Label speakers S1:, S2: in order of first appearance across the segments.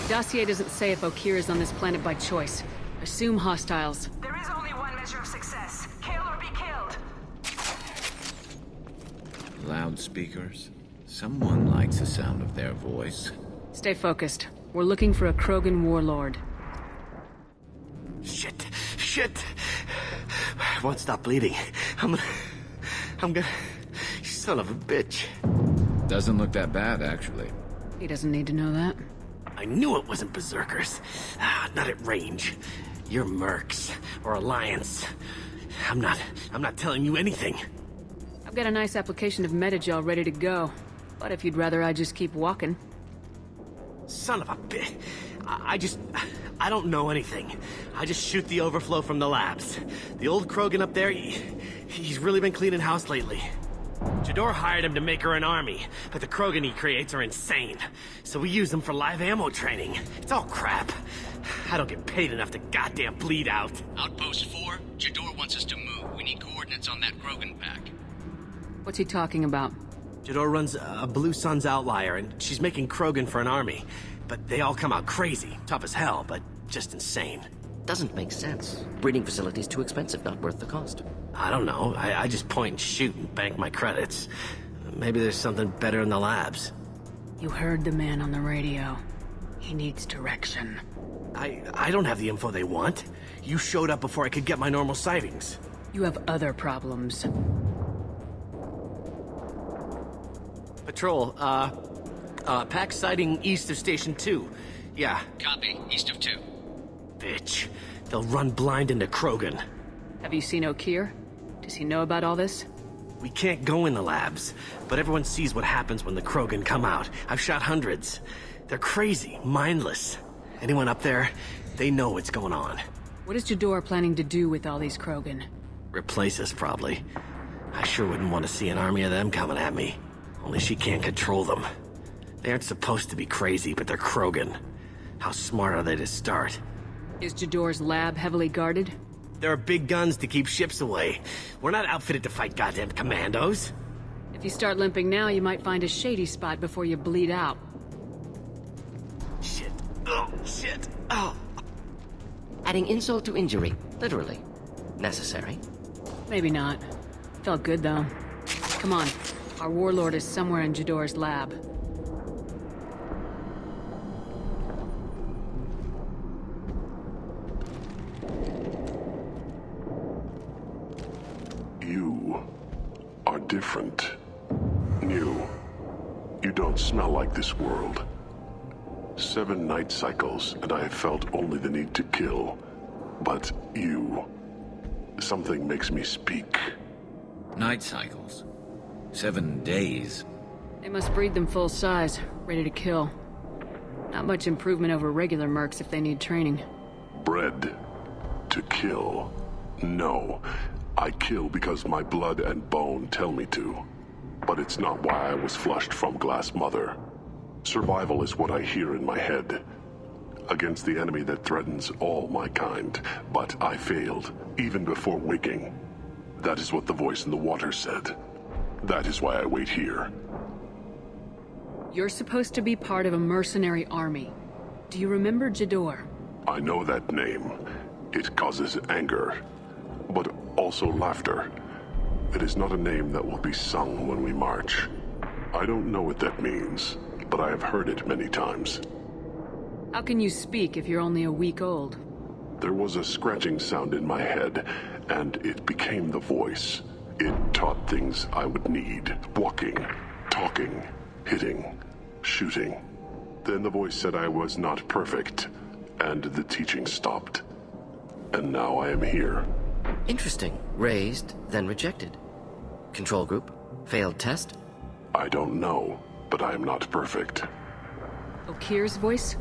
S1: Dossier doesn't say if Okeer is on this planet by choice. Assume hostiles.
S2: There is only one measure of success. Kill or be killed.
S3: Loudspeakers. Someone likes the sound of their voice.
S1: Stay focused. We're looking for a Krogan Warlord.
S4: Shit. Shit. I won't stop bleeding. I'm gonna... Son of a bitch.
S3: Doesn't look that bad, actually.
S1: He doesn't need to know that.
S4: I knew it wasn't Berserkers. Not at range. You're Mercs. Or Alliance. I'm not telling you anything.
S1: I've got a nice application of Metagel ready to go. But if you'd rather I just keep walking.
S4: Son of a bitch. I don't know anything. I just shoot the overflow from the labs. The old Krogan up there, he's really been cleaning house lately. Jador hired him to make her an army, but the Krogan he creates are insane. So we use them for live ammo training. It's all crap. I don't get paid enough to goddamn bleed out.
S5: Outpost 4, Jador wants us to move. We need coordinates on that Krogan pack.
S1: What's he talking about?
S4: Jador runs a Blue Sun's outlier, and she's making Krogan for an army. But they all come out crazy, tough as hell, but just insane.
S6: Doesn't make sense. Breeding facility's too expensive, not worth the cost.
S4: I don't know. I just point and shoot and bank my credits. Maybe there's something better in the labs.
S1: You heard the man on the radio. He needs direction.
S4: I don't have the info they want. You showed up before I could get my normal sightings.
S1: You have other problems.
S4: Patrol, pack sighting east of Station 2. Yeah.
S5: Copy, east of 2.
S4: Bitch. They'll run blind into Krogan.
S1: Have you seen Okeer? Does he know about all this?
S4: We can't go in the labs, but everyone sees what happens when the Krogan come out. I've shot hundreds. They're crazy, mindless. Anyone up there, they know what's going on.
S1: What is Jador planning to do with all these Krogan?
S4: Replace us, probably. I sure wouldn't want to see an army of them coming at me. Only she can't control them. They aren't supposed to be crazy, but they're Krogan. How smart are they to start?
S1: Is Jador's lab heavily guarded?
S4: There are big guns to keep ships away. We're not outfitted to fight goddamn commandos.
S1: If you start limping now, you might find a shady spot before you bleed out.
S4: Shit. Oh, shit. Oh.
S6: Adding insult to injury, literally. Necessary.
S1: Maybe not. Felt good, though. Come on. Our Warlord is somewhere in Jador's lab.
S7: You are different. New. You don't smell like this world. 7 night cycles, and I have felt only the need to kill. But you... something makes me speak.
S3: Night cycles. 7 days.
S1: They must breed them full size, ready to kill. Not much improvement over regular mercs if they need training.
S7: Bred to kill. No. I kill because my blood and bone tell me to. But it's not why I was flushed from Glass Mother. Survival is what I hear in my head. Against the enemy that threatens all my kind. But I failed, even before waking. That is what the voice in the water said. That is why I wait here.
S1: You're supposed to be part of a mercenary army. Do you remember Jador?
S7: I know that name. It causes anger. But also laughter. It is not a name that will be sung when we march. I don't know what that means, but I have heard it many times.
S1: How can you speak if you're only a week old?
S7: There was a scratching sound in my head, and it became the voice. It taught things I would need. Walking, talking, hitting, shooting. Then the voice said I was not perfect, and the teaching stopped. And now I am here.
S6: Interesting. Raised, then rejected. Control group? Failed test?
S7: I don't know, but I am not perfect.
S1: Okeer's voice?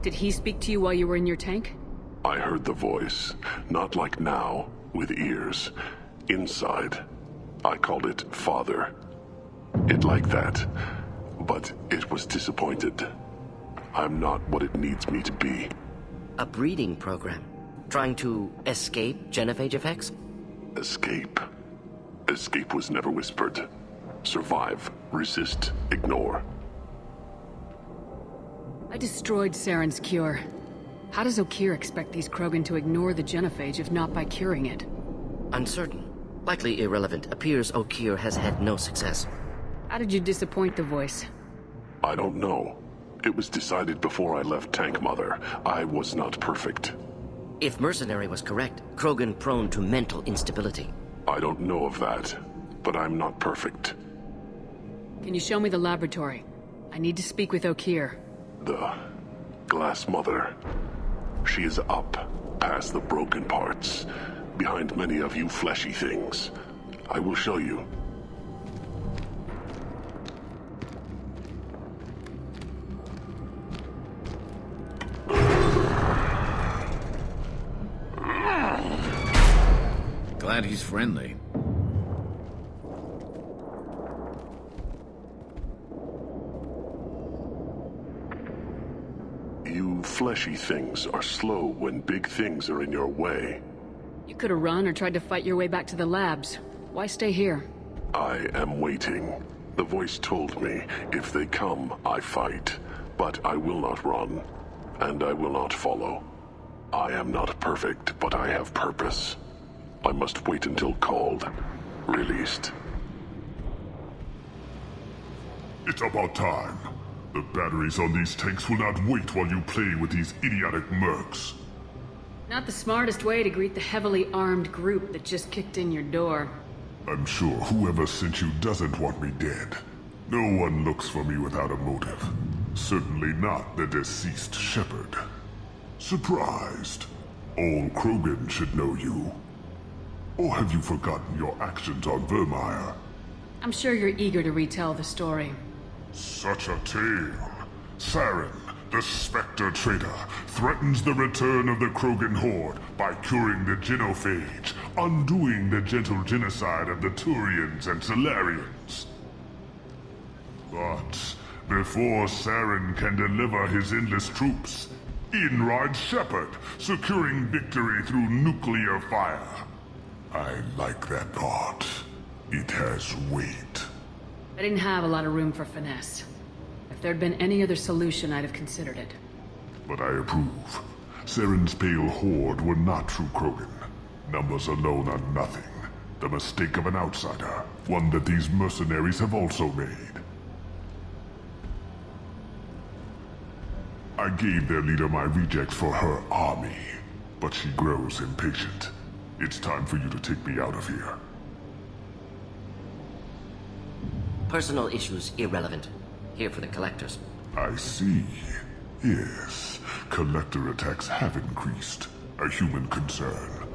S1: Did he speak to you while you were in your tank?
S7: I heard the voice, not like now, with ears. Inside. I called it Father. It like that, but it was disappointed. I'm not what it needs me to be.
S6: A breeding program. Trying to escape genophage effects?
S7: Escape. Escape was never whispered. Survive, resist, ignore.
S1: I destroyed Saren's cure. How does Okeer expect these Krogan to ignore the genophage if not by curing it?
S6: Uncertain. Likely irrelevant. Appears Okeer has had no success.
S1: How did you disappoint the voice?
S7: I don't know. It was decided before I left Tank Mother. I was not perfect.
S6: If Mercenary was correct, Krogan prone to mental instability.
S7: I don't know of that, but I'm not perfect.
S1: Can you show me the laboratory? I need to speak with Okeer.
S7: The Glass Mother. She is up, past the broken parts, behind many of you fleshy things. I will show you.
S3: Glad he's friendly.
S7: You fleshy things are slow when big things are in your way.
S1: You could have run or tried to fight your way back to the labs. Why stay here?
S7: I am waiting. The voice told me, if they come, I fight. But I will not run, and I will not follow. I am not perfect, but I have purpose. I must wait until called. Released.
S8: It's about time. The batteries on these tanks will not wait while you play with these idiotic mercs.
S1: Not the smartest way to greet the heavily armed group that just kicked in your door.
S8: I'm sure whoever sent you doesn't want me dead. No one looks for me without a motive. Certainly not the deceased shepherd. Surprised? All Krogan should know you. Or have you forgotten your actions on Vermeer?
S1: I'm sure you're eager to retell the story.
S8: Such a tale. Saren, the Spectre traitor, threatens the return of the Krogan horde by curing the genophage, undoing the gentle genocide of the Turians and Solarians. But before Saren can deliver his endless troops, in rides Shepard, securing victory through nuclear fire. I like that part. It has weight.
S1: I didn't have a lot of room for finesse. If there'd been any other solution, I'd have considered it.
S8: But I approve. Saren's pale horde were not true Krogan. Numbers alone are nothing. The mistake of an outsider. One that these mercenaries have also made. I gave their leader my rejects for her army, but she grows impatient. It's time for you to take me out of here.
S6: Personal issues irrelevant. Here for the collectors.
S8: I see. Yes, collector attacks have increased. A human concern.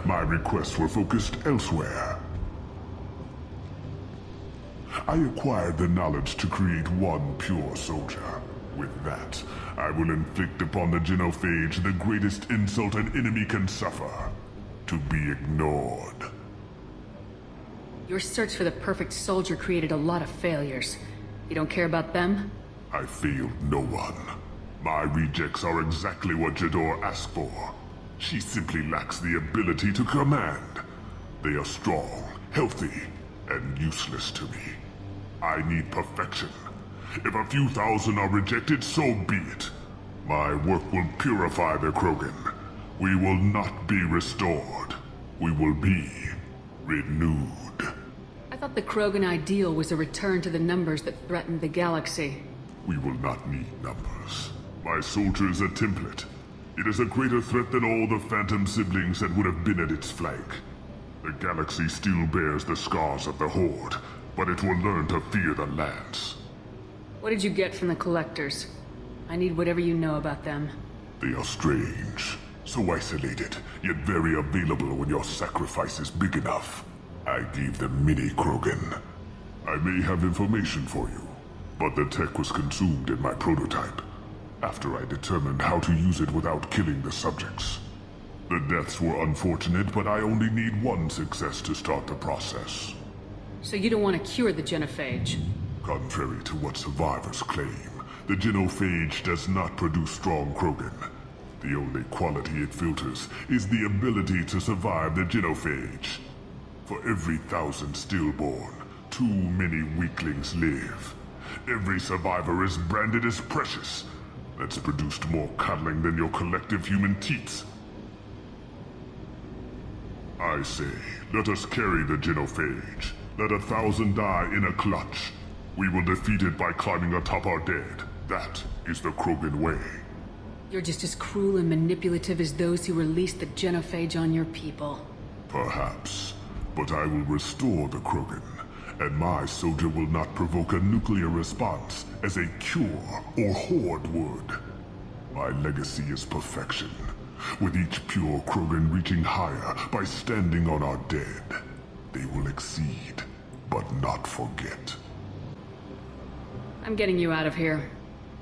S8: My requests were focused elsewhere. I acquired the knowledge to create one pure soldier. With that, I will inflict upon the genophage the greatest insult an enemy can suffer. To be ignored.
S1: Your search for the perfect soldier created a lot of failures. You don't care about them?
S8: I failed no one. My rejects are exactly what Jador asked for. She simply lacks the ability to command. They are strong, healthy, and useless to me. I need perfection. If a few thousand are rejected, so be it. My work will purify the Krogan. We will not be restored. We will be renewed.
S1: I thought the Krogan ideal was a return to the numbers that threatened the galaxy.
S8: We will not need numbers. My soldier is a template. It is a greater threat than all the Phantom siblings that would have been at its flank. The galaxy still bears the scars of the Horde, but it will learn to fear the Lance.
S1: What did you get from the collectors? I need whatever you know about them.
S8: They are strange. So isolated, yet very available when your sacrifice is big enough. I gave them mini Krogan. I may have information for you, but the tech was consumed in my prototype, after I determined how to use it without killing the subjects. The deaths were unfortunate, but I only need one success to start the process.
S1: So you don't want to cure the genophage?
S8: Contrary to what survivors claim, the genophage does not produce strong Krogan. The only quality it filters is the ability to survive the genophage. For every 1,000 stillborn, too many weaklings live. Every survivor is branded as precious. that's produced more cuddling than your collective human teats. I say, let us carry the genophage. Let 1,000 die in a clutch. We will defeat it by climbing atop our dead. That is the Krogan way.
S1: You're just as cruel and manipulative as those who released the genophage on your people.
S8: Perhaps, but I will restore the Krogan, and my soldier will not provoke a nuclear response as a cure or horde would. My legacy is perfection, with each pure Krogan reaching higher by standing on our dead. They will exceed, but not forget.
S1: I'm getting you out of here.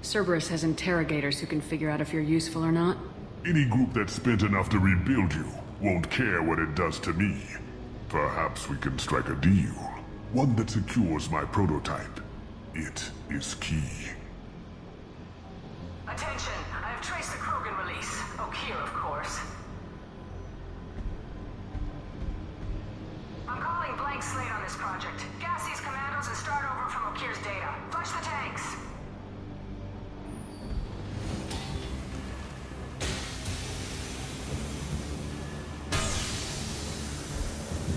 S1: Cerberus has interrogators who can figure out if you're useful or not.
S8: Any group that spent enough to rebuild you won't care what it does to me. Perhaps we can strike a deal. One that secures my prototype. It is key.
S2: Attention, I have traced the Krogan release. Okeer, of course. I'm calling blank slate on this project. Gas these commandos and start over from Okeer's data. Flush the tanks.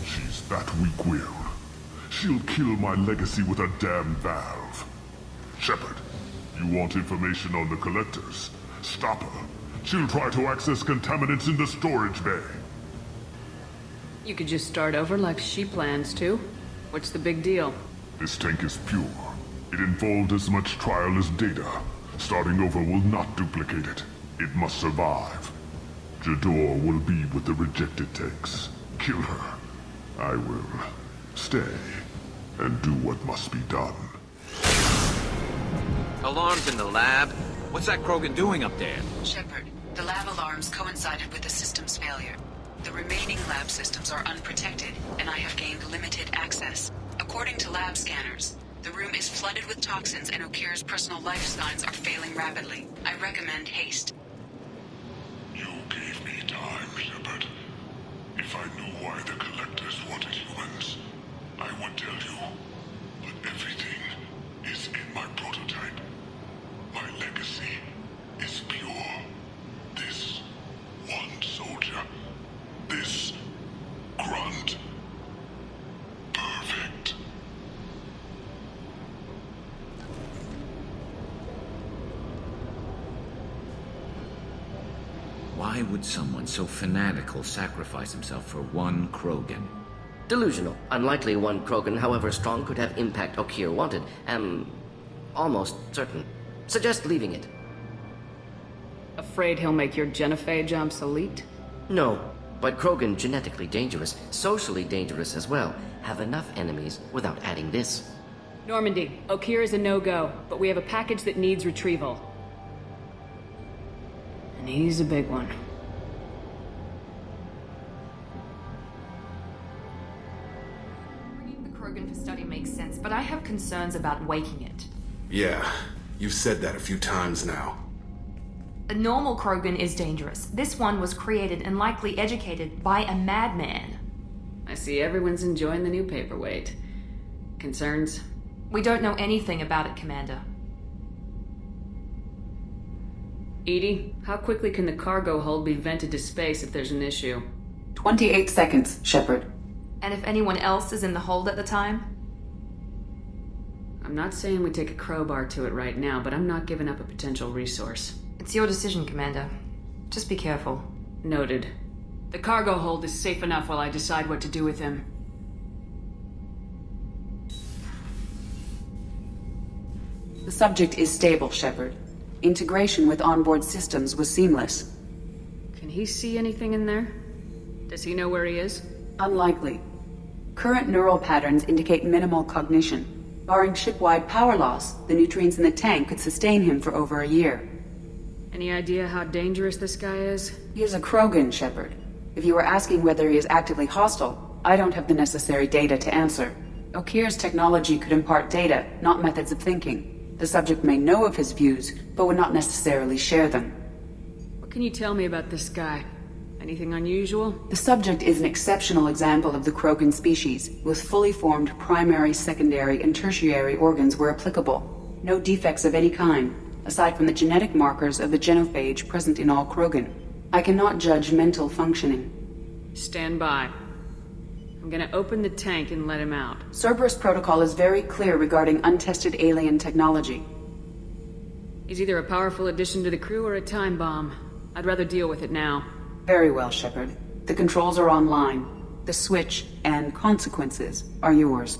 S8: She's that weak-willed. She'll kill my legacy with a damn valve. Shepard, you want information on the collectors? Stop her. She'll try to access contaminants in the storage bay.
S1: You could just start over like she plans to. What's the big deal?
S8: This tank is pure. It involved as much trial as data. Starting over will not duplicate it. It must survive. Jador will be with the rejected tanks. Kill her. I will stay and do what must be done.
S3: Alarms in the lab? What's that Krogan doing up there?
S9: Shepard, the lab alarms coincided with the system's failure. The remaining lab systems are unprotected, and I have gained limited access. According to lab scanners, the room is flooded with toxins and Okeer's personal life signs are failing rapidly. I recommend haste.
S8: You gave me time, Shepard. If I knew why the collectors wanted humans, I would tell you. But everything is in my prototype. My legacy is pure. This one soldier. This grunt. Perfect.
S3: Why would someone so fanatical sacrifice himself for one Krogan?
S6: Delusional. Unlikely one Krogan, however strong, could have impact Okeer wanted. Am almost certain. Suggest leaving it.
S1: Afraid he'll make your genophage obsolete?
S6: No, but Krogan genetically dangerous, socially dangerous as well. Have enough enemies without adding this.
S1: Normandy, Okeer is a no-go, but we have a package that needs retrieval. And he's a big one.
S10: Bringing the Krogan for study makes sense, but I have concerns about waking it.
S11: Yeah, you've said that a few times now.
S10: A normal Krogan is dangerous. This one was created and likely educated by a madman.
S1: I see everyone's enjoying the new paperweight. Concerns?
S10: We don't know anything about it, Commander.
S1: Edie, how quickly can the cargo hold be vented to space if there's an issue?
S9: 28 seconds, Shepard.
S10: And if anyone else is in the hold at the time?
S1: I'm not saying we take a crowbar to it right now, but I'm not giving up a potential resource.
S10: It's your decision, Commander. Just be careful.
S1: Noted. The cargo hold is safe enough while I decide what to do with him.
S9: The subject is stable, Shepard. Integration with onboard systems was seamless.
S1: Can he see anything in there? Does he know where he is?
S9: Unlikely. Current neural patterns indicate minimal cognition. Barring ship-wide power loss, the nutrients in the tank could sustain him for over a year.
S1: Any idea how dangerous this guy is?
S9: He is a Krogan, Shepard. If you were asking whether he is actively hostile, I don't have the necessary data to answer. Okeer's technology could impart data, not methods of thinking. The subject may know of his views, but would not necessarily share them.
S1: What can you tell me about this guy? Anything unusual?
S9: The subject is an exceptional example of the Krogan species, with fully formed primary, secondary, and tertiary organs where applicable. No defects of any kind.
S12: aside from the genetic markers of the genophage present in all Krogan. I cannot judge mental functioning.
S1: Stand by. I'm gonna open the tank and let him out.
S12: Cerberus protocol is very clear regarding untested alien technology.
S1: He's either a powerful addition to the crew or a time bomb. I'd rather deal with it now.
S12: Very well, Shepard. The controls are online. The switch and consequences are yours.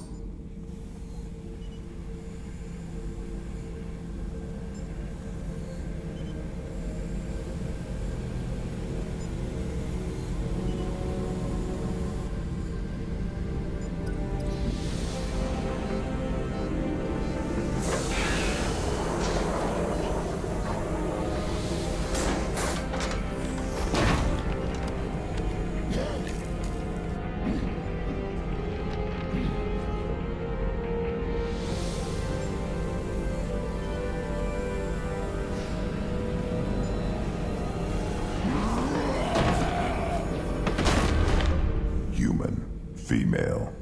S8: Female.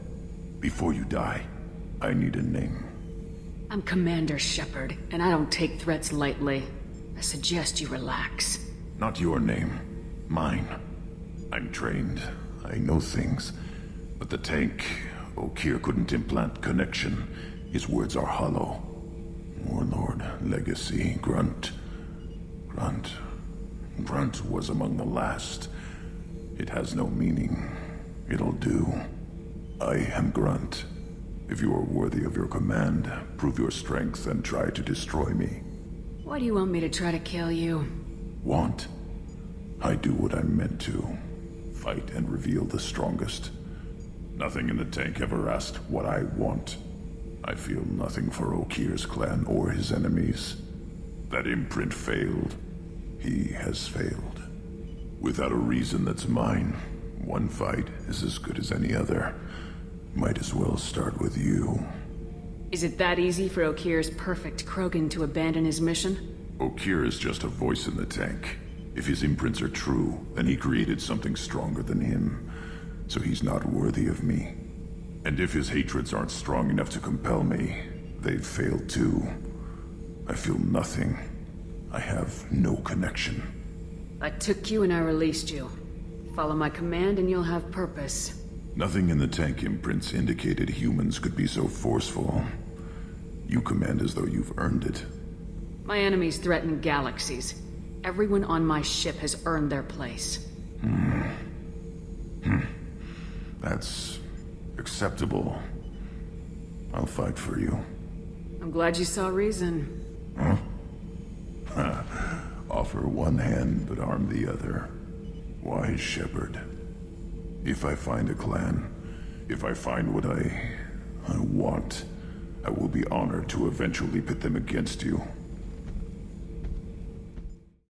S8: Before you die, I need a name.
S1: I'm Commander Shepard, and I don't take threats lightly. I suggest you relax.
S8: Not your name. Mine. I'm trained. I know things. But the tank, Okeer couldn't implant connection. His words are hollow. Warlord, Legacy, Grunt. Grunt was among the last. It has no meaning. It'll do. I am Grunt. If you are worthy of your command, prove your strength and try to destroy me.
S1: Why do you want me to try to kill you?
S8: Want? I do what I'm meant to. Fight and reveal the strongest. Nothing in the tank ever asked what I want. I feel nothing for Okeer's clan or his enemies. That imprint failed. He has failed. Without a reason that's mine, one fight is as good as any other. Might as well start with you.
S1: Is it that easy for Okeer's perfect Krogan to abandon his mission?
S8: Okeer is just a voice in the tank. If his imprints are true, then he created something stronger than him. So he's not worthy of me. And if his hatreds aren't strong enough to compel me, they've failed too. I feel nothing. I have no connection.
S1: I took you and I released you. Follow my command and you'll have purpose.
S8: Nothing in the tank imprints indicated humans could be so forceful. You command as though you've earned it.
S1: My enemies threaten galaxies. Everyone on my ship has earned their place.
S8: That's acceptable. I'll fight for you.
S1: I'm glad you saw reason.
S8: Huh? Offer one hand, but arm the other. Wise Shepard. If I find a clan, if I find what I want, I will be honored to eventually pit them against you.